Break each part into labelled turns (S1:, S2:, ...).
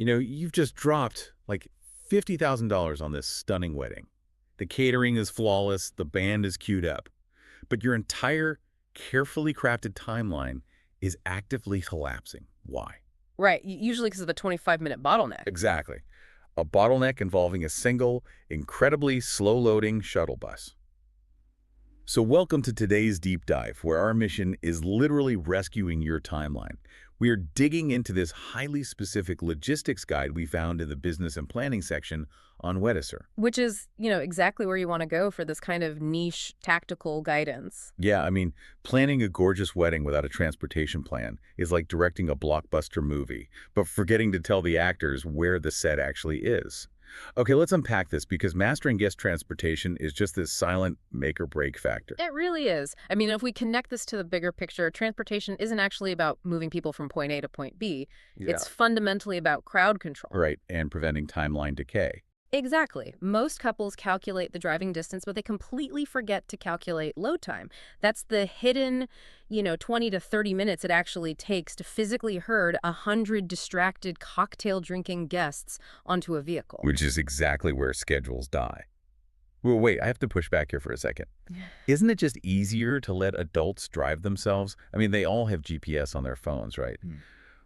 S1: You've just dropped like $50,000 on this stunning wedding. The catering is flawless, the band is queued up, but your entire carefully crafted timeline is actively collapsing. Why?
S2: Right, usually because of the 25-minute bottleneck.
S1: Exactly. A bottleneck involving a single, incredibly slow-loading shuttle bus. So welcome to today's deep dive, where our mission is literally rescuing your timeline. We are digging into this highly specific logistics guide we found in the business and planning section on Weddizer.
S2: Which is, exactly where you want to go for this kind of niche tactical guidance.
S1: Yeah, planning a gorgeous wedding without a transportation plan is like directing a blockbuster movie, but forgetting to tell the actors where the set actually is. Okay, let's unpack this because mastering guest transportation is just this silent make or break factor.
S2: It really is. If we connect this to the bigger picture, transportation isn't actually about moving people from point A to point B.
S1: Yeah.
S2: It's fundamentally about crowd control.
S1: Right, and preventing timeline decay.
S2: Exactly. Most couples calculate the driving distance, but they completely forget to calculate load time. That's the hidden, 20 to 30 minutes it actually takes to physically herd 100 distracted cocktail-drinking guests onto a vehicle.
S1: Which is exactly where schedules die. Well, wait, I have to push back here for a second. Isn't it just easier to let adults drive themselves? They all have GPS on their phones, right?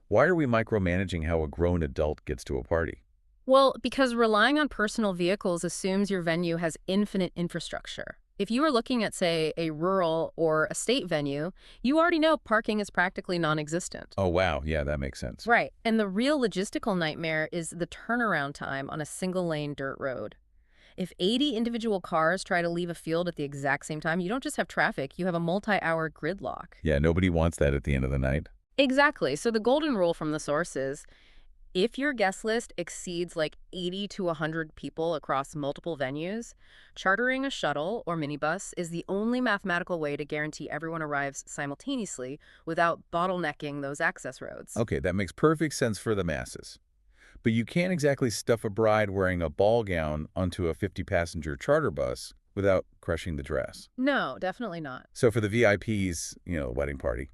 S1: Why are we micromanaging how a grown adult gets to a party?
S2: Well, because relying on personal vehicles assumes your venue has infinite infrastructure. If you are looking at, say, a rural or a state venue, you already know parking is practically non-existent.
S1: Oh, wow. Yeah, that makes sense.
S2: Right. And the real logistical nightmare is the turnaround time on a single-lane dirt road. If 80 individual cars try to leave a field at the exact same time, you don't just have traffic, you have a multi-hour gridlock.
S1: Yeah, nobody wants that at the end of the night.
S2: Exactly. So the golden rule from the source is, if your guest list exceeds like 80 to 100 people across multiple venues, chartering a shuttle or minibus is the only mathematical way to guarantee everyone arrives simultaneously without bottlenecking those access roads.
S1: Okay, that makes perfect sense for the masses. But you can't exactly stuff a bride wearing a ball gown onto a 50-passenger charter bus without crushing the dress.
S2: No, definitely not.
S1: So for the VIPs, wedding party,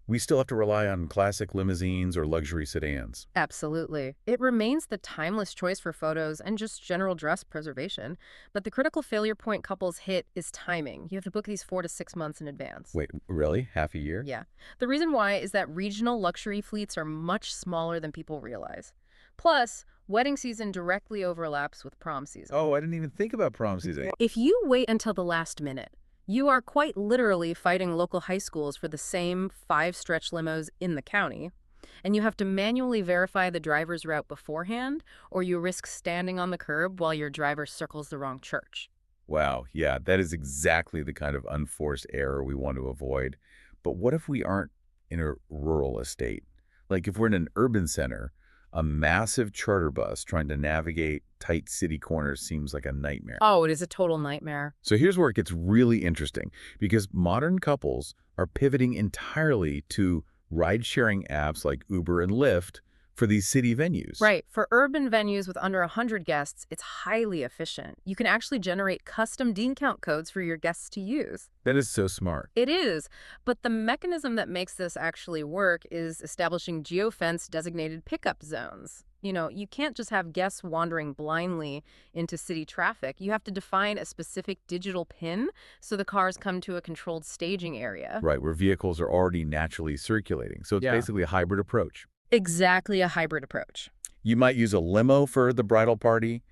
S1: we still have to rely on classic limousines or luxury sedans.
S2: Absolutely. It remains the timeless choice for photos and just general dress preservation. But the critical failure point couples hit is timing. You have to book these 4 to 6 months in advance.
S1: Wait, really? Half a year?
S2: Yeah. The reason why is that regional luxury fleets are much smaller than people realize. Plus, wedding season directly overlaps with prom season.
S1: Oh, I didn't even think about prom season.
S2: If you wait until the last minute, you are quite literally fighting local high schools for the same 5 stretch limos in the county, and you have to manually verify the driver's route beforehand, or you risk standing on the curb while your driver circles the wrong church.
S1: Wow, yeah, that is exactly the kind of unforced error we want to avoid. But what if we aren't in a rural estate? Like if we're in an urban center, a massive charter bus trying to navigate tight city corners seems like a nightmare.
S2: Oh, it is a total nightmare.
S1: So here's where it gets really interesting, because modern couples are pivoting entirely to ride-sharing apps like Uber and Lyft for these city venues.
S2: Right. For urban venues with under 100 guests, it's highly efficient. You can actually generate custom dean count codes for your guests to use.
S1: That is so smart.
S2: It is. But the mechanism that makes this actually work is establishing geofence designated pickup zones. You can't just have guests wandering blindly into city traffic. You have to define a specific digital pin so the cars come to a controlled staging area.
S1: Right, where vehicles are already naturally circulating. So it's basically a hybrid approach.
S2: Exactly a hybrid approach.
S1: You might use a limo for the bridal party,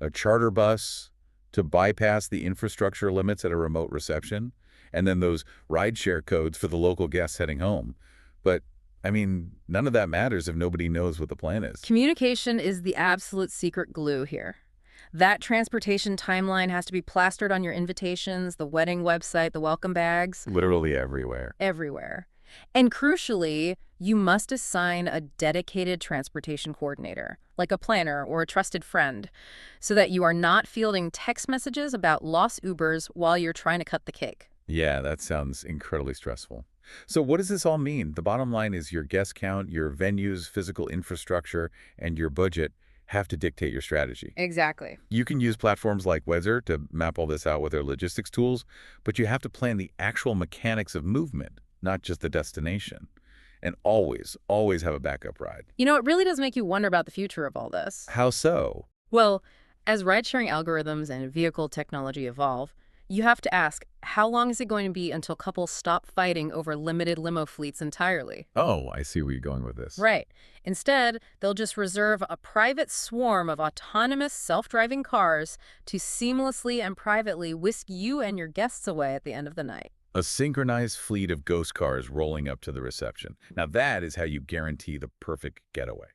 S1: a charter bus to bypass the infrastructure limits at a remote reception, and then those rideshare codes for the local guests heading home. But none of that matters if nobody knows what the plan is.
S2: Communication is the absolute secret glue here. That transportation timeline has to be plastered on your invitations, the wedding website, the welcome bags.
S1: Literally everywhere.
S2: Everywhere. And crucially, you must assign a dedicated transportation coordinator, like a planner or a trusted friend, so that you are not fielding text messages about lost Ubers while you're trying to cut the cake.
S1: Yeah, that sounds incredibly stressful. So what does this all mean? The bottom line is your guest count, your venue's physical infrastructure, and your budget have to dictate your strategy.
S2: Exactly.
S1: You can use platforms like Weddizer to map all this out with their logistics tools, but you have to plan the actual mechanics of movement, not just the destination. And always have a backup ride.
S2: It really does make you wonder about the future of all this.
S1: How so?
S2: Well, as ride-sharing algorithms and vehicle technology evolve, you have to ask, how long is it going to be until couples stop fighting over limited limo fleets entirely?
S1: Oh, I see where you're going with this.
S2: Right. Instead, they'll just reserve a private swarm of autonomous self-driving cars to seamlessly and privately whisk you and your guests away at the end of the night.
S1: A synchronized fleet of ghost cars rolling up to the reception. Now that is how you guarantee the perfect getaway.